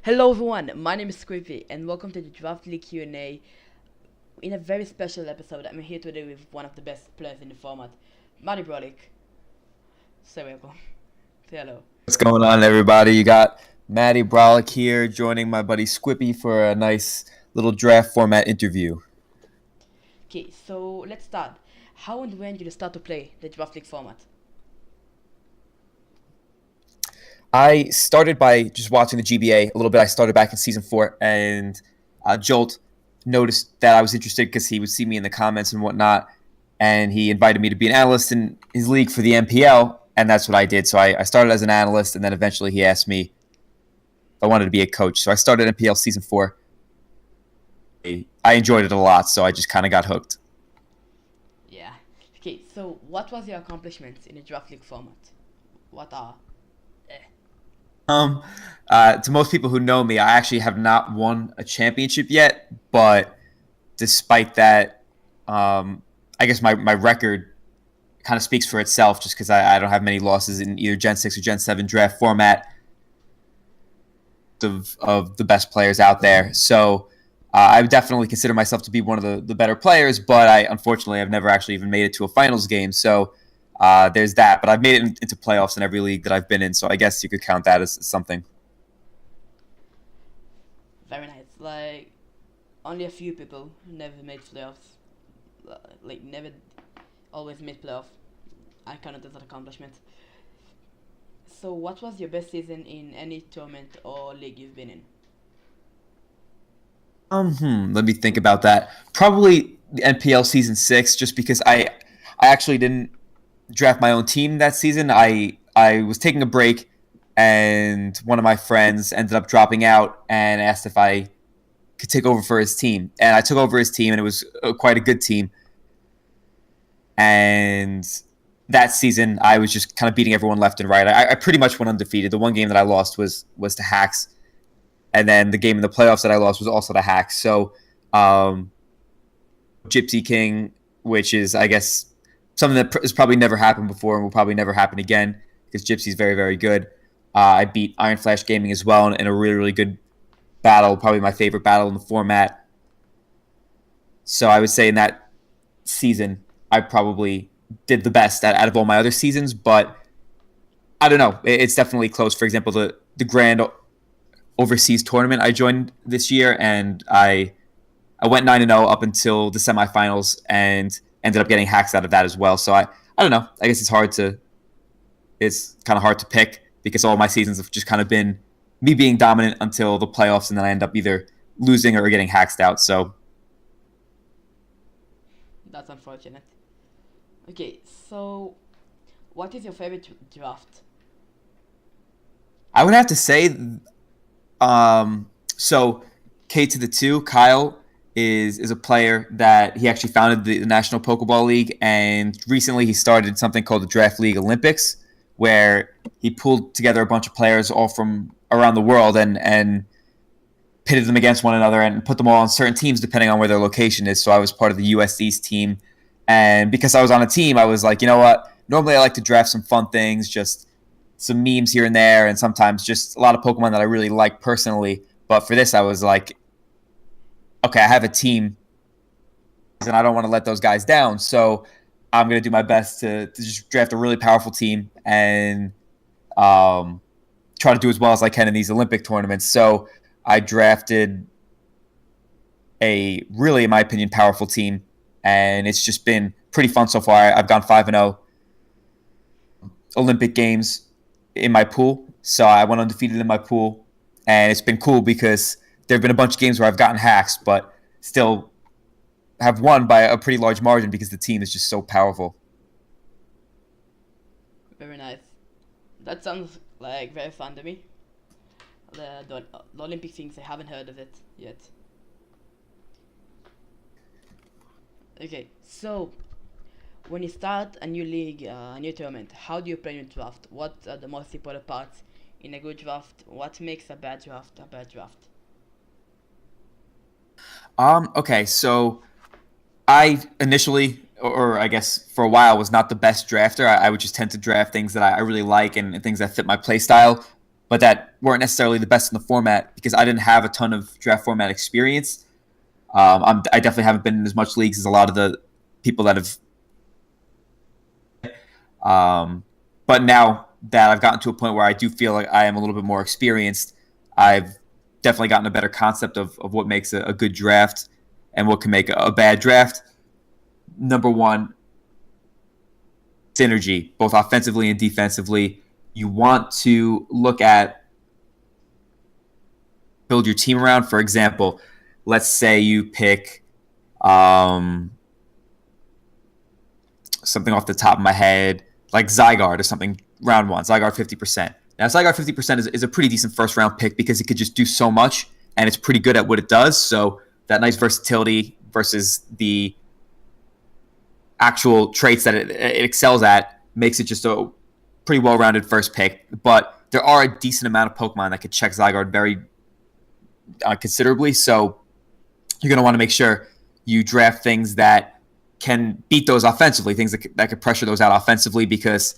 Hello everyone, my name is Squippy and welcome to the Draft League Q&A. In a very special episode, I'm here today with one of the best players in the format, MATTY BROLLIC. Say welcome. Say hello. What's going on, everybody? You got Matty BROLLIC here joining my buddy Squippy for a nice little draft format interview. Okay, so let's start. How and when did you start to play the Draft League format? I started by just watching the GBA a little bit. I started back in season 4, and Jolt noticed that I was interested because he would see me in the comments and whatnot, and he invited me to be an analyst in his league for the MPL, and that's what I did. So I started as an analyst, and then eventually he asked me if I wanted to be a coach. So I started MPL season 4. I enjoyed it a lot, so I just kind of got hooked. Yeah. Okay, so what was your accomplishments in the Draft League format? What are? Um, to most people who know me, I actually have not won a championship yet, but despite that, I guess my record kind of speaks for itself just because I don't have many losses in either Gen 6 or Gen 7 draft format of the best players out there. So I would definitely consider myself to be one of the better players, but I unfortunately have never actually even made it to a finals game. So there's that. But I've made it into playoffs in every league that I've been in, so I guess you could count that as something. Very nice. Like, only a few people never made playoffs. Like, never always made playoff. I count it as an accomplishment. So, what was your best season in any tournament or league you've been in? Let me think about that. Probably the NPL season 6, just because I actually didn't draft my own team that season. I was taking a break, and one of my friends ended up dropping out and asked if I could take over for his team. And I took over his team, and it was quite a good team. And that season, I was just kind of beating everyone left and right. I pretty much went undefeated. The one game that I lost was to Hacks, and then the game in the playoffs that I lost was also to Hacks. So, Gypsy King, which is, I guess, something that has probably never happened before and will probably never happen again because Gypsy's very, very good. I beat Iron Flash Gaming as well in a really, really good battle, probably my favorite battle in the format. So I would say in that season, I probably did the best out of all my other seasons, but I don't know. It's definitely close. For example, the Grand Overseas Tournament I joined this year, and I went 9-0 up until the semifinals and ended up getting hacks out of that as well. So I don't know. I guess it's kind of hard to pick because all my seasons have just kind of been me being dominant until the playoffs, and then I end up either losing or getting hacked out. So That's unfortunate. Okay, so what is your favorite draft? I would have to say, so K to the 2, Kyle is a player that he actually founded the National Pokeball League, and recently he started something called the Draft League Olympics, where he pulled together a bunch of players all from around the world and pitted them against one another and put them all on certain teams depending on where their location is. So I was part of the US East team, and because I was on a team, I was like, you know what? Normally I like to draft some fun things, just some memes here and there, and sometimes just a lot of Pokemon that I really like personally. But for this, I was like, okay, I have a team, and I don't want to let those guys down. So I'm going to do my best to just draft a really powerful team and try to do as well as I can in these Olympic tournaments. So I drafted a really, in my opinion, powerful team, and it's just been pretty fun so far. I've gone 5-0 Olympic games in my pool, so I went undefeated in my pool, and it's been cool because there have been a bunch of games where I've gotten hacks, but still have won by a pretty large margin because the team is just so powerful. Very nice. That sounds like very fun to me. The Olympic things, I haven't heard of it yet. Okay, so when you start a new league, a new tournament, how do you plan your draft? What are the most important parts in a good draft? What makes a bad draft a bad draft? Okay, so I initially, or I guess for a while, was not the best drafter. I would just tend to draft things that I really like and things that fit my play style. but that weren't necessarily the best in the format because I didn't have a ton of draft format experience. I definitely haven't been in as much leagues as a lot of the people that have. But now that I've gotten to a point where I do feel like I am a little bit more experienced, I've definitely gotten a better concept of what makes a good draft and what can make a bad draft. Number one, synergy, both offensively and defensively. You want to look at build your team around. For example, let's say you pick something off the top of my head, like Zygarde or something, round one, Zygarde 50%. Now, Zygarde 50% is a pretty decent first round pick because it could just do so much and it's pretty good at what it does. So that nice versatility versus the actual traits that it excels at makes it just a pretty well-rounded first pick. But there are a decent amount of Pokemon that could check Zygarde very considerably. So you're going to want to make sure you draft things that can beat those offensively, things that could pressure those out offensively, because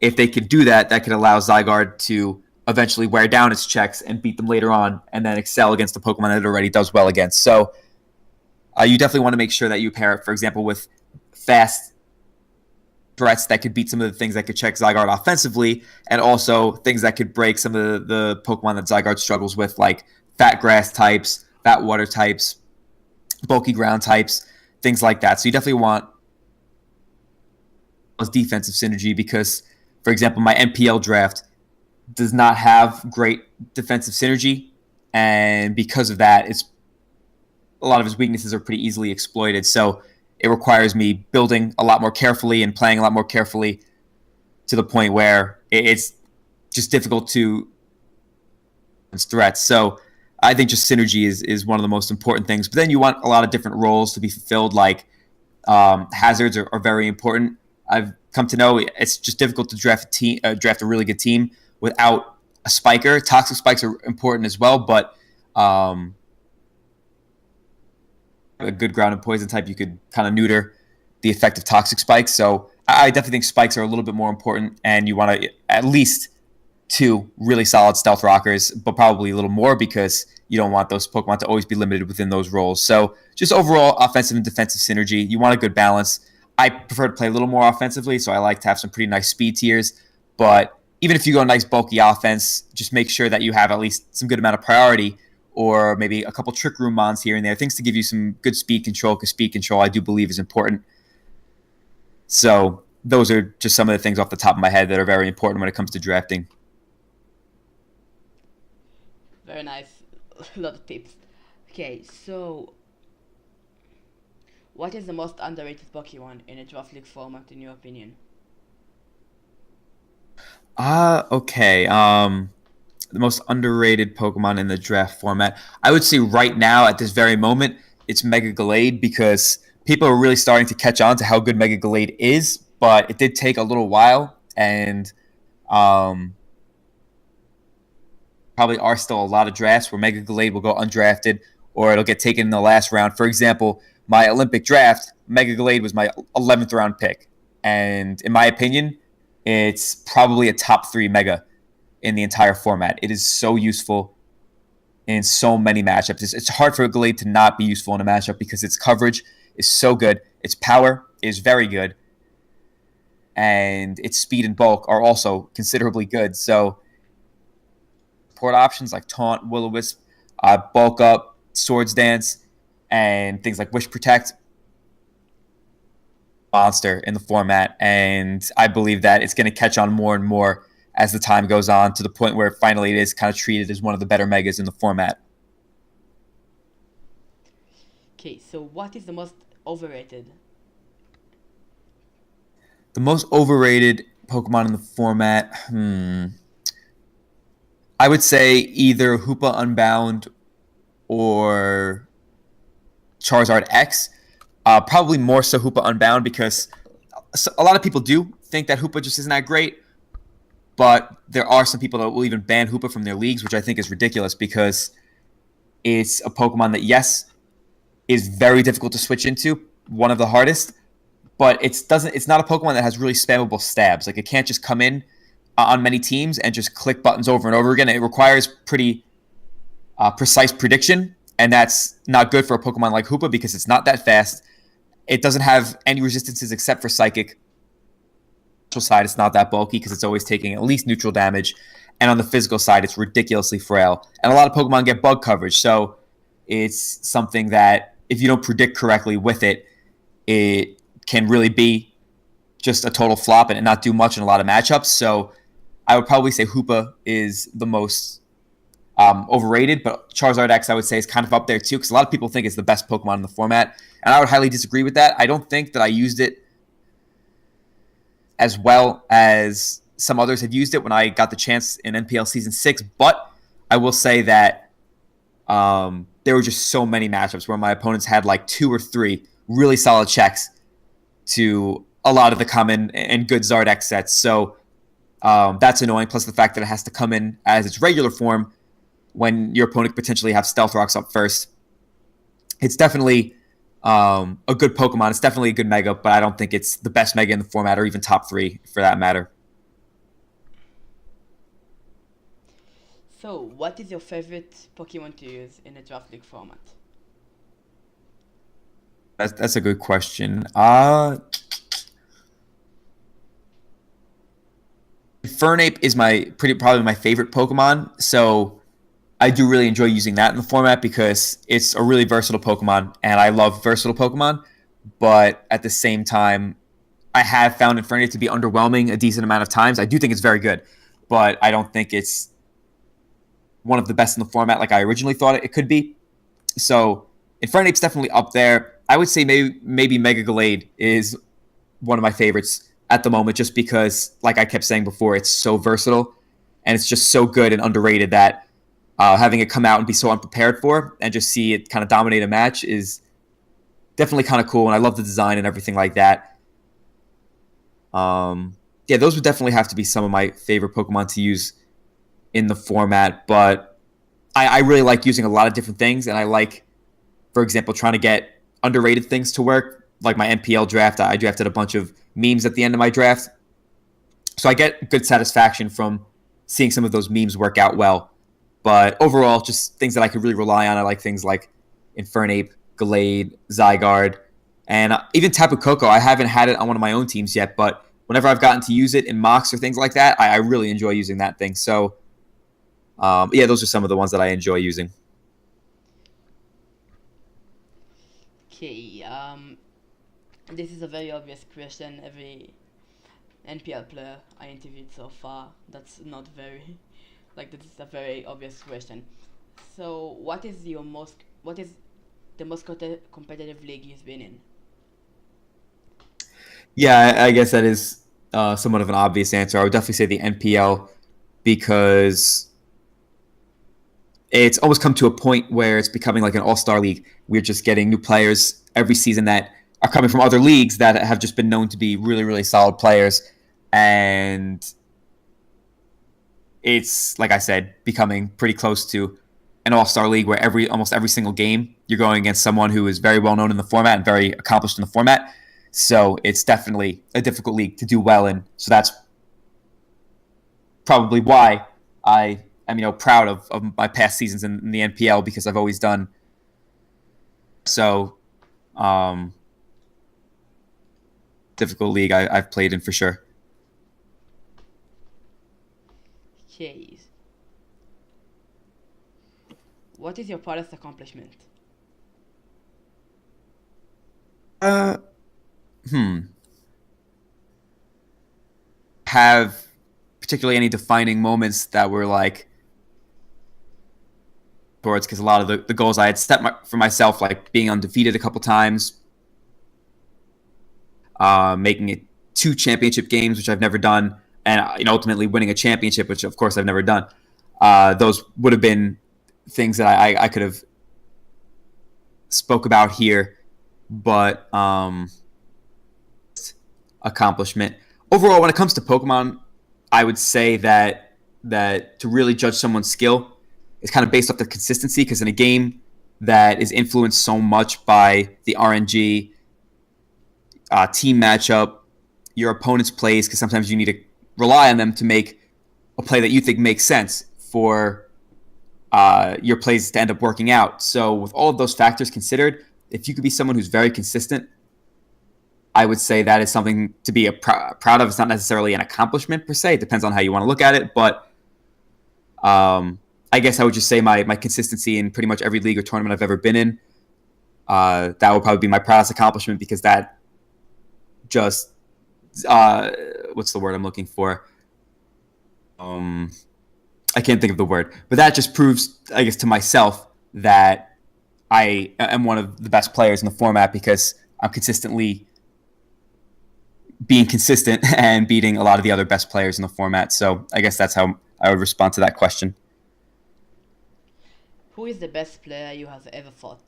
if they could do that, that could allow Zygarde to eventually wear down its checks and beat them later on and then excel against the Pokemon that it already does well against. So you definitely want to make sure that you pair it, for example, with fast threats that could beat some of the things that could check Zygarde offensively, and also things that could break some of the Pokemon that Zygarde struggles with, like fat grass types, fat water types, bulky ground types, things like that. So you definitely want defensive synergy because, for example, my MPL draft does not have great defensive synergy, and because of that, a lot of his weaknesses are pretty easily exploited. So it requires me building a lot more carefully and playing a lot more carefully to the point where it's just difficult to threats. So I think just synergy is one of the most important things. But then you want a lot of different roles to be fulfilled, like hazards are very important. I've come to know it's just difficult to draft a really good team without a spiker. Toxic spikes are important as well, but a good ground and poison type, you could kind of neuter the effect of toxic spikes. So I definitely think spikes are a little bit more important, and you want to at least 2 really solid stealth rockers, but probably a little more because you don't want those Pokemon to always be limited within those roles. So just overall offensive and defensive synergy, you want a good balance. I prefer to play a little more offensively, so I like to have some pretty nice speed tiers. But even if you go a nice bulky offense, just make sure that you have at least some good amount of priority, or maybe a couple Trick Room mons here and there, things to give you some good speed control, because speed control I do believe is important. So those are just some of the things off the top of my head that are very important when it comes to drafting. Very nice. A lot of tips. Okay, so what is the most underrated Pokemon in a draft league format in your opinion? Okay. The most underrated Pokemon in the draft format, I would say right now at this very moment, it's Mega Gallade, because people are really starting to catch on to how good Mega Gallade is, but it did take a little while, and probably are still a lot of drafts where Mega Gallade will go undrafted or it'll get taken in the last round. For example, my Olympic draft, Mega Gallade was my 11th round pick, and in my opinion, it's probably a top 3 Mega in the entire format. It is so useful in so many matchups. It's hard for Gallade to not be useful in a matchup because its coverage is so good, its power is very good, and its speed and bulk are also considerably good. So support options like Taunt, Will-O-Wisp, Bulk Up, Swords Dance, and things like Wish Protect, monster in the format, and I believe that it's going to catch on more and more as the time goes on, to the point where finally it is kind of treated as one of the better Megas in the format. Okay, so what is the most overrated? The most overrated Pokemon in the format, I would say either Hoopa Unbound or Charizard X. Probably more so Hoopa Unbound, because a lot of people do think that Hoopa just isn't that great, but there are some people that will even ban Hoopa from their leagues, which I think is ridiculous, because it's a Pokemon that, yes, is very difficult to switch into, one of the hardest, but it's not a Pokemon that has really spammable stabs. Like, it can't just come in on many teams and just click buttons over and over again. It requires pretty precise prediction, and that's not good for a Pokemon like Hoopa because it's not that fast. It doesn't have any resistances except for Psychic. Side, it's not that bulky because it's always taking at least neutral damage, and on the physical side it's ridiculously frail, and a lot of Pokemon get bug coverage, so it's something that if you don't predict correctly with it, it can really be just a total flop and not do much in a lot of matchups. So I would probably say Hoopa is the most overrated, but Charizard X I would say is kind of up there too because a lot of people think it's the best Pokemon in the format, and I would highly disagree with that. I don't think that I used it as well as some others had used it when I got the chance in NPL Season 6. But I will say that there were just so many matchups where my opponents had like 2 or 3 really solid checks to a lot of the common and good Zardex sets. So that's annoying, plus the fact that it has to come in as its regular form when your opponent could potentially have Stealth Rocks up first. It's definitely a good Pokemon. It's definitely a good Mega, but I don't think it's the best Mega in the format or even top 3 for that matter. So, what is your favorite Pokemon to use in a Draft League format? That's a good question. Fernape is probably my favorite Pokemon, so I do really enjoy using that in the format because it's a really versatile Pokemon, and I love versatile Pokemon. But at the same time, I have found Infernape to be underwhelming a decent amount of times. I do think it's very good, but I don't think it's one of the best in the format like I originally thought it could be. So Infernape's definitely up there. I would say maybe Mega Gallade is one of my favorites at the moment just because, like I kept saying before, it's so versatile, and it's just so good and underrated that having it come out and be so unprepared for and just see it kind of dominate a match is definitely kind of cool, and I love the design and everything like that. Yeah, those would definitely have to be some of my favorite Pokemon to use in the format, but I really like using a lot of different things, and I like, for example, trying to get underrated things to work. Like my NPL draft, I drafted a bunch of memes at the end of my draft, so I get good satisfaction from seeing some of those memes work out well. But overall, just things that I could really rely on. I like things like Infernape, Gallade, Zygarde, and even Tapu Koko. I haven't had it on one of my own teams yet, but whenever I've gotten to use it in mocks or things like that, I really enjoy using that thing. So, yeah, those are some of the ones that I enjoy using. Okay, this is a very obvious question. Every NPL player I interviewed so far, that's not very, like, this is a very obvious question. So, what is the most competitive league you've been in? Yeah, I guess that is somewhat of an obvious answer. I would definitely say the NPL because it's almost come to a point where it's becoming like an all-star league. We're just getting new players every season that are coming from other leagues that have just been known to be really, really solid players. And it's, like I said, becoming pretty close to an all-star league where almost every single game you're going against someone who is very well known in the format and very accomplished in the format. So it's definitely a difficult league to do well in. So that's probably why I am proud of my past seasons in the NPL, because I've always done so. Difficult league I've played in for sure. Okay. What is your proudest accomplishment? Have particularly any defining moments that were like towards, because a lot of the goals I had set for myself, like being undefeated a couple times, making it 2 championship games, which I've never done, and ultimately winning a championship, which of course I've never done. Those would have been things that I could have spoke about here, but accomplishment overall when it comes to Pokemon, I would say that to really judge someone's skill is kind of based off the consistency, because in a game that is influenced so much by the RNG, team matchup, your opponent's plays, because sometimes you need to rely on them to make a play that you think makes sense for your plays to end up working out. So with all of those factors considered, if you could be someone who's very consistent, I would say that is something to be proud of. It's not necessarily an accomplishment per se. It depends on how you want to look at it. But I guess I would just say my consistency in pretty much every league or tournament I've ever been in, that would probably be my proudest accomplishment, because that just, what's the word I'm looking for? I can't think of the word. But that just proves, I guess, to myself that I am one of the best players in the format, because I'm consistently being consistent and beating a lot of the other best players in the format. So I guess that's how I would respond to that question. Who is the best player you have ever fought?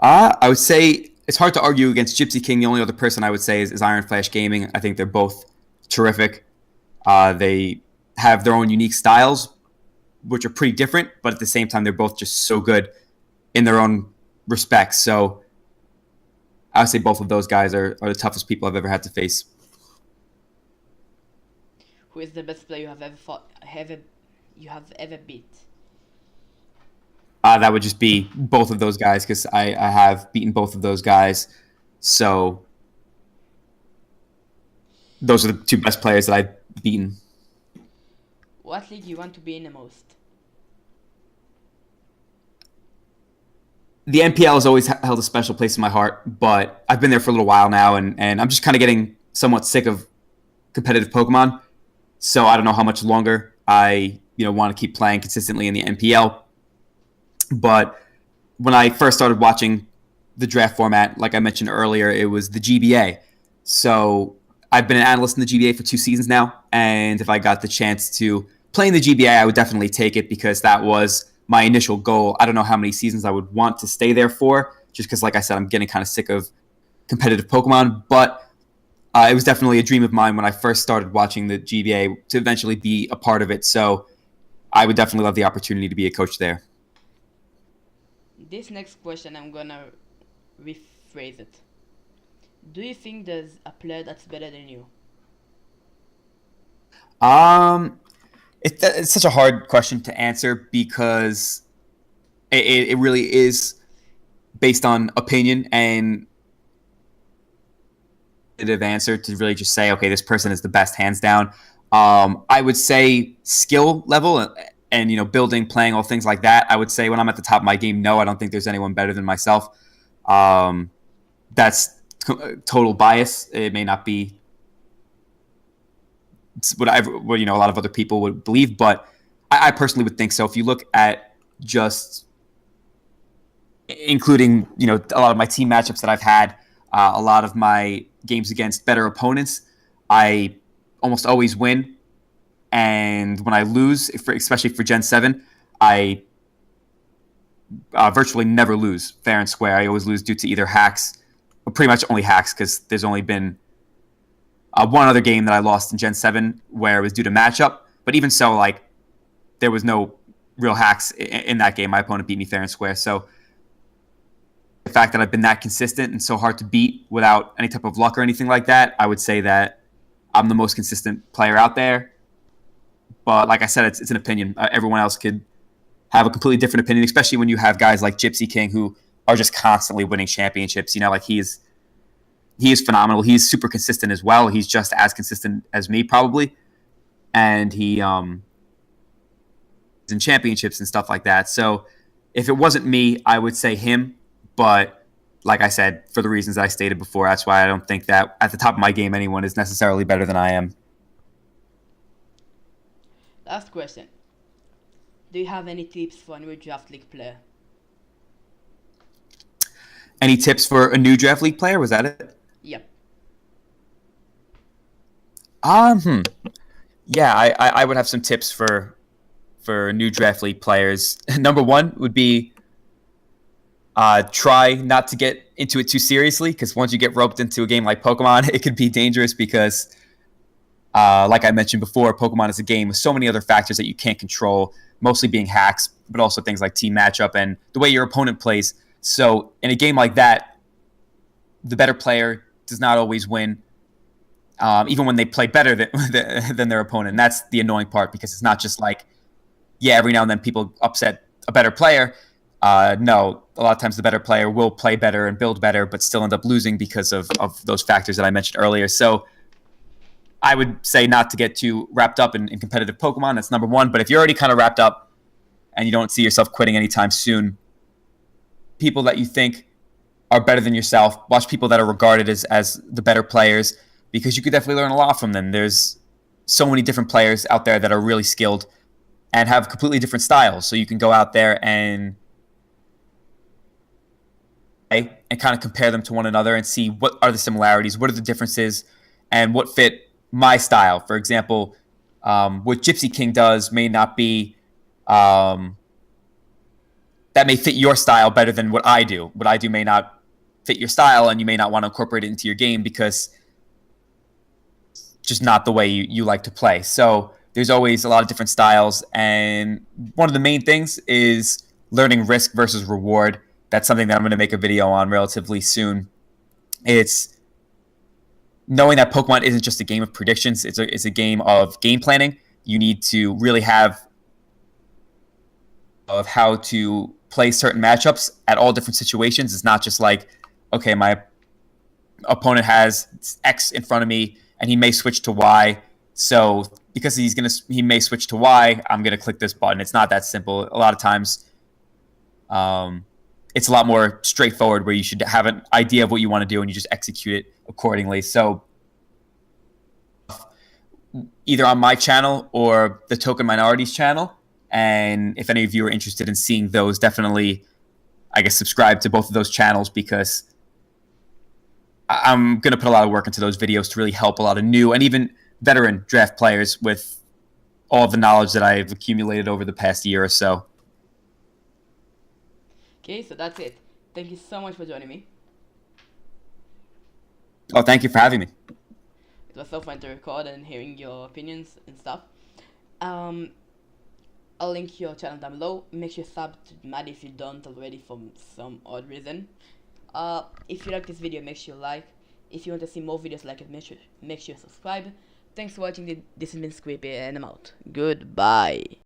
I would say it's hard to argue against Gypsy King. The only other person I would say is Iron Flash Gaming. I think they're both terrific. They have their own unique styles, which are pretty different, but at the same time, they're both just so good in their own respects. So I would say both of those guys are the toughest people I've ever had to face. Who is the best player you have ever fought? You have ever beat? That would just be both of those guys, because I have beaten both of those guys. So those are the two best players that I've beaten. What league you want to be in the most? The NPL has always held a special place in my heart, but I've been there for a little while now, and I'm just kind of getting somewhat sick of competitive Pokemon. So I don't know how much longer I want to keep playing consistently in the NPL. But when I first started watching the draft format, like I mentioned earlier, it was the GBA. So I've been an analyst in the GBA for 2 seasons now, and if I got the chance to play in the GBA, I would definitely take it, because that was my initial goal. I don't know how many seasons I would want to stay there for, just because, like I said, I'm getting kind of sick of competitive Pokemon. But it was definitely a dream of mine when I first started watching the GBA to eventually be a part of it. So I would definitely love the opportunity to be a coach there. This next question, I'm gonna rephrase it. Do you think there's a player that's better than you? It's such a hard question to answer, because it really is based on opinion and answer to really just say, okay, this person is the best, hands down. I would say skill level and building, playing, all things like that. I would say when I'm at the top of my game, no, I don't think there's anyone better than myself. That's total bias. It may not be what a lot of other people would believe, but I personally would think so. If you look at just including a lot of my team matchups that I've had, a lot of my games against better opponents, I almost always win. And when I lose, especially for Gen 7, I virtually never lose fair and square. I always lose due to either hacks, or pretty much only hacks, because there's only been one other game that I lost in Gen 7 where it was due to matchup. But even so, there was no real hacks in that game. My opponent beat me fair and square. So the fact that I've been that consistent and so hard to beat without any type of luck or anything like that, I would say that I'm the most consistent player out there. But like I said, it's an opinion. Everyone else could have a completely different opinion, especially when you have guys like Gypsy King who are just constantly winning championships. He is phenomenal. He's super consistent as well. He's just as consistent as me, probably. And he is in championships and stuff like that. So if it wasn't me, I would say him. But like I said, for the reasons I stated before, that's why I don't think that at the top of my game anyone is necessarily better than I am. Last question. Do you have any tips for a new draft league player? Any tips for a new draft league player? Was that it? Yep. Yeah, I would have some tips for new draft league players. Number one would be try not to get into it too seriously, because once you get roped into a game like Pokemon, it could be dangerous, because like I mentioned before, Pokemon is a game with so many other factors that you can't control, mostly being hacks, but also things like team matchup and the way your opponent plays. So in a game like that, the better player does not always win. even when they play better than their opponent. And that's the annoying part, because it's not just like, yeah, every now and then people upset a better player. No, a lot of times the better player will play better and build better, but still end up losing because of those factors that I mentioned earlier. So I would say not to get too wrapped up in competitive Pokemon. That's number one. But if you're already kind of wrapped up and you don't see yourself quitting anytime soon, people that you think are better than yourself, watch people that are regarded as the better players, because you could definitely learn a lot from them. There's so many different players out there that are really skilled and have completely different styles. So you can go out there and kind of compare them to one another and see what are the similarities, what are the differences, and what fit my style. For example, what Gypsy King does may not be that may fit your style better than what I do. What I do may not fit your style, and you may not want to incorporate it into your game because it's just not the way you like to play. So there's always a lot of different styles, and one of the main things is learning risk versus reward. That's something that I'm going to make a video on relatively soon. It's knowing that Pokemon isn't just a game of predictions. It's a game of game planning. You need to really have of how to play certain matchups at all different situations. It's not just like, okay, my opponent has X in front of me and he may switch to Y. So because he may switch to Y, I'm gonna click this button. It's not that simple. A lot of times, it's a lot more straightforward, where you should have an idea of what you want to do and you just execute it accordingly. So either on my channel or the Token Minorities channel, and if any of you are interested in seeing those, definitely, I guess, subscribe to both of those channels, because I'm going to put a lot of work into those videos to really help a lot of new and even veteran draft players with all the knowledge that I've accumulated over the past year or so. Okay, so that's it. Thank you so much for joining me. Oh, thank you for having me. It was so fun to record and hearing your opinions and stuff. I'll link your channel down below. Make sure you sub to MATTY if you don't already for some odd reason. If you like this video, make sure you like. If you want to see more videos like it, make sure you subscribe. Thanks for watching. This has been Squeepy, and I'm out. Goodbye.